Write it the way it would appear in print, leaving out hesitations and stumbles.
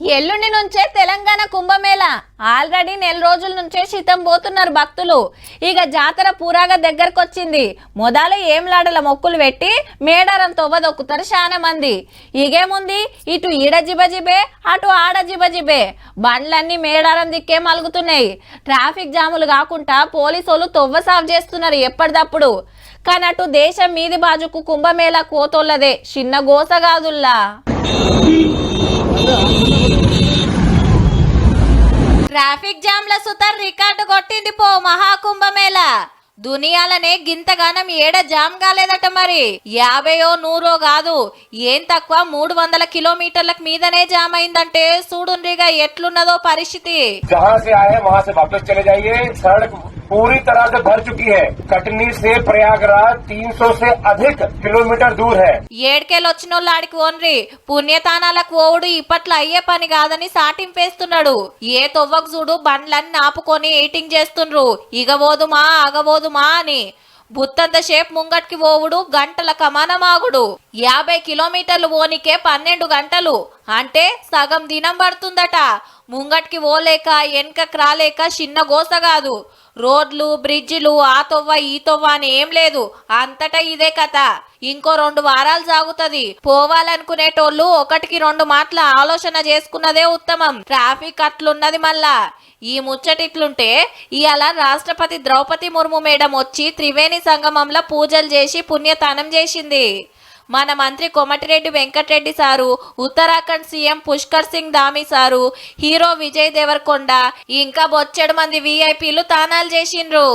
ఎల్లుండి నుంచే తెలంగాణ కుంభమేళ ఆల్రెడీ నెల రోజుల నుంచే శితం పోతున్నారు భక్తులు. ఇక జాతర పూరాగా దగ్గరకొచ్చింది. మొదలు ఏంలాడల మొక్కులు పెట్టి మేడారం తొవ్వదొక్కుతారు చాలా మంది. ఇగేముంది, ఇటు ఈడ జిబజిబే అటు ఆడ జిబజిబే. బండ్లన్నీ మేడారం దిక్కే మలుగుతున్నాయి. ట్రాఫిక్ జాములు కాకుండా పోలీసులు తొవ్వ సాఫ్ చేస్తున్నారు ఎప్పటిదప్పుడు. కానీ అటు దేశం మీది బాజుకు కుంభమేళ కోతోళ్ళదే, చిన్న గోసగాదుల్లా. ట్రాఫిక్ జామ్ల సుతర్ రికార్డు కొట్టింది పో మహాకుంభమేళ. దునియాలనే గింతగానం ఏడ జామ్ కాలేదట. మరి 50 100 కాదు, ఏం తక్కువ 300 కిలోమీటర్లకు మీదనే జామ్ అయిందంటే చూడుండ్రిగా ఎట్లున్నదో పరిస్థితి. पूरी तरह से भर चुकी है। कटनी से प्रयागराज 300 से अधिक किलोमीटर दूर है। ఏడ్కెళ్ళొచ్చినోళ్ళు ఆడికి ఓన్రి పుణ్యతానాలకు ఓవుడు ఇప్పట్లో అయ్యే పని కాదని సాటింపేస్తున్నాడు. ఏ తొవ్వకు చూడు బండ్లన్నీ ఆపుకొని ఎయిటింగ్ చేస్తుండ్రు, ఇగబోదుమా అగబోదుమా అని. బుత్తంత షేప్ ముంగట్కి పోవుడు గంటల కమానమాగుడు. 50 కిలోమీటర్లు పోనికే 12 గంటలు అంటే సగం దినం పడుతుందట. ముంగట్కి పోలేక వెనకకి రాలేక చిన్న గోస కాదు. రోడ్లు బ్రిడ్జిలు ఆ తొవ్వ ఈ తొవ్వ అని ఏం లేదు, అంతటా ఇదే కథ. ఇంకో 2 వారాలు సాగుతుంది. పోవాలనుకునేటోళ్ళు 1కి 2 మాటల ఆలోచన చేసుకున్నదే ఉత్తమం. ట్రాఫిక్ అట్లున్నది మళ్ళా. ఈ ముచ్చటిట్లుంటే ఇవాళ రాష్ట్రపతి ద్రౌపది ముర్ము మేడం వచ్చి త్రివేణి సంగమంలో పూజలు చేసి పుణ్యతానం చేసింది. మన మంత్రి Komatireddy Venkatreddy sir, Uttarakhand CM Pushkar Singh Dhami sir, hero Vijay Deverakonda ఇంకా బొచ్చెడు మంది విఐపీలు తానాలు చేసిండ్రు.